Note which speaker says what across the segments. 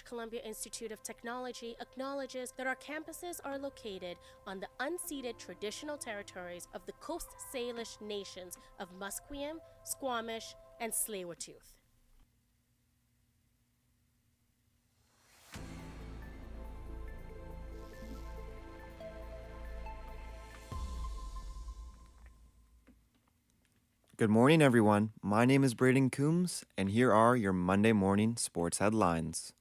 Speaker 1: Columbia Institute of Technology acknowledges that our campuses are located on the unceded traditional territories of the Coast Salish nations of Musqueam, Squamish, and Tsleil-Waututh.
Speaker 2: Good morning, everyone. My name is Braden Coombs, and here are your Monday morning sports headlines.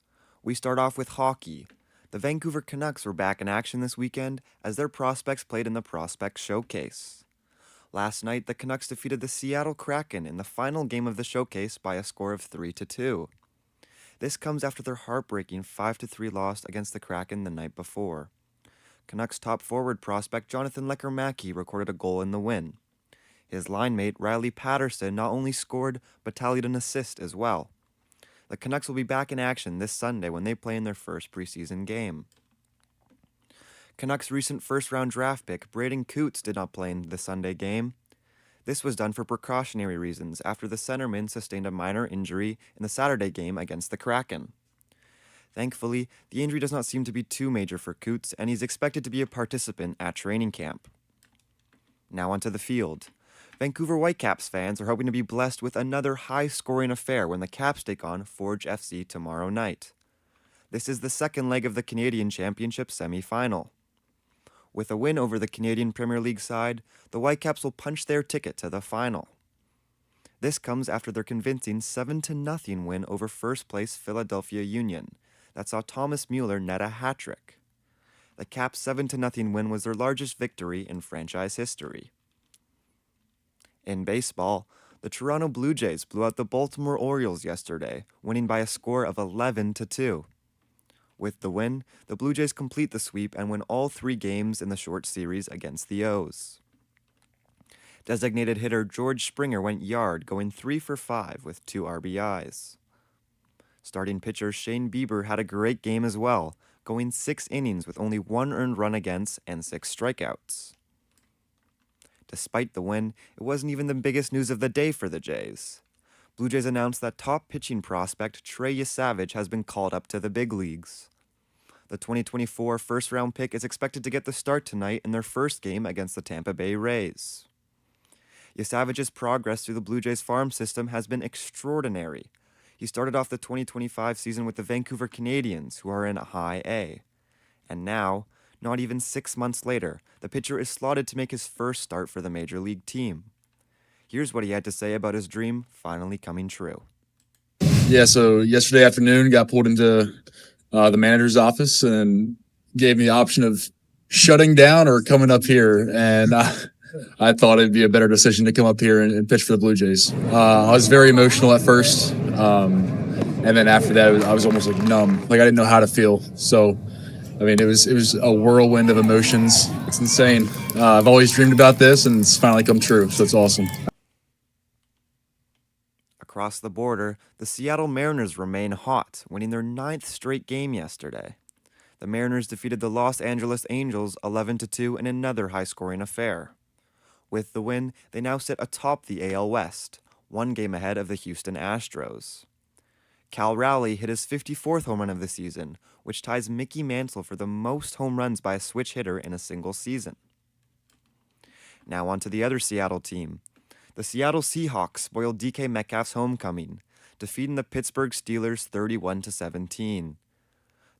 Speaker 2: We start off with hockey. The Vancouver Canucks were back in action this weekend as their prospects played in the Prospect Showcase. Last night, the Canucks defeated the Seattle Kraken in the final game of the showcase by a score of 3-2. This comes after their heartbreaking 5-3 loss against the Kraken the night before. Canucks top forward prospect Jonathan Lekkerimäki recorded a goal in the win. His line mate, Riley Patterson, not only scored, but tallied an assist as well. The Canucks will be back in action this Sunday when they play in their first preseason game. Canucks' recent first-round draft pick, Braden Coots, did not play in the Sunday game. This was done for precautionary reasons after the centerman sustained a minor injury in the Saturday game against the Kraken. Thankfully, the injury does not seem to be too major for Coots, and he's expected to be a participant at training camp. Now onto the field. Vancouver Whitecaps fans are hoping to be blessed with another high-scoring affair when the Caps take on Forge FC tomorrow night. This is the second leg of the Canadian Championship semi-final. With a win over the Canadian Premier League side, the Whitecaps will punch their ticket to the final. This comes after their convincing 7-0 win over first-place Philadelphia Union that saw Thomas Mueller net a hat-trick. The Caps' 7-0 win was their largest victory in franchise history. In baseball, the Toronto Blue Jays blew out the Baltimore Orioles yesterday, winning by a score of 11-2. With the win, the Blue Jays complete the sweep and win all 3 games in the short series against the O's. Designated hitter George Springer went yard, going 3 for 5 with 2 RBIs. Starting pitcher Shane Bieber had a great game as well, going 6 innings with only 1 earned run against and 6 strikeouts. Despite the win, it wasn't even the biggest news of the day for the Jays. Blue Jays announced that top pitching prospect Trey Yesavage has been called up to the big leagues. The 2024 first-round pick is expected to get the start tonight in their first game against the Tampa Bay Rays. Yesavage's progress through the Blue Jays farm system has been extraordinary. He started off the 2025 season with the Vancouver Canadians, who are in High A. And now, not even 6 months later, the pitcher is slotted to make his first start for the Major League team. Here's what he had to say about his dream finally coming true.
Speaker 3: Yeah, so yesterday afternoon, got pulled into the manager's office and gave me the option of shutting down or coming up here. And I thought it'd be a better decision to come up here and pitch for the Blue Jays. I was very emotional at first. And then after that, I was almost like numb. Like I didn't know how to feel. So, I mean, it was a whirlwind of emotions. It's insane. I've always dreamed about this, and it's finally come true. So it's awesome.
Speaker 2: Across the border, the Seattle Mariners remain hot, winning their 9th straight game yesterday. The Mariners defeated the Los Angeles Angels 11-2 in another high-scoring affair. With the win, they now sit atop the AL West, 1 game ahead of the Houston Astros. Cal Raleigh hit his 54th home run of the season, which ties Mickey Mantle for the most home runs by a switch hitter in a single season. Now on to the other Seattle team. The Seattle Seahawks spoiled DK Metcalf's homecoming, defeating the Pittsburgh Steelers 31-17.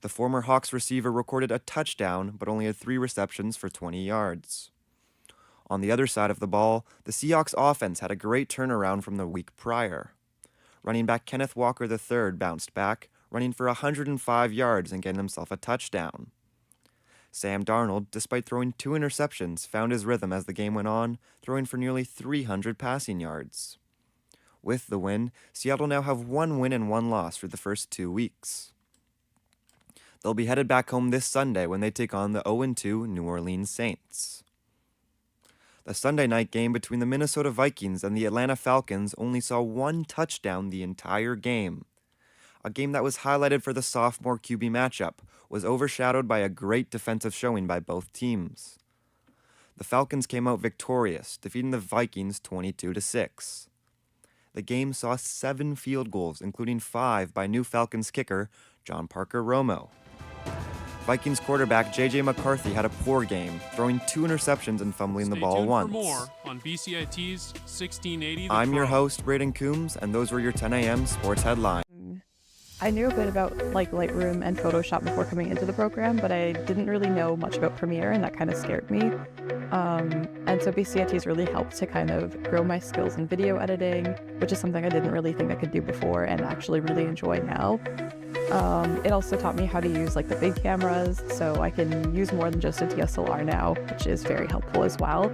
Speaker 2: The former Hawks receiver recorded a touchdown, but only had 3 receptions for 20 yards. On the other side of the ball, the Seahawks offense had a great turnaround from the week prior. Running back Kenneth Walker III bounced back, running for 105 yards and getting himself a touchdown. Sam Darnold, despite throwing 2 interceptions, found his rhythm as the game went on, throwing for nearly 300 passing yards. With the win, Seattle now have 1 win and 1 loss for the first 2 weeks. They'll be headed back home this Sunday when they take on the 0-2 New Orleans Saints. The Sunday night game between the Minnesota Vikings and the Atlanta Falcons only saw 1 touchdown the entire game. A game that was highlighted for the sophomore QB matchup was overshadowed by a great defensive showing by both teams. The Falcons came out victorious, defeating the Vikings 22-6. The game saw 7 field goals, including 5 by new Falcons kicker John Parker Romo. Vikings quarterback J.J. McCarthy had a poor game, throwing 2 interceptions and fumbling the ball once.
Speaker 4: For more on BCIT's 1680.
Speaker 2: I'm your host, Braden Coombs, and those were your 10 a.m. sports headlines.
Speaker 5: I knew a bit about Lightroom and Photoshop before coming into the program, but I didn't really know much about Premiere, and that kind of scared me. And so BCIT's really helped to kind of grow my skills in video editing, which is something I didn't really think I could do before and actually really enjoy now. It also taught me how to use the big cameras, so I can use more than just a DSLR now, which is very helpful as well.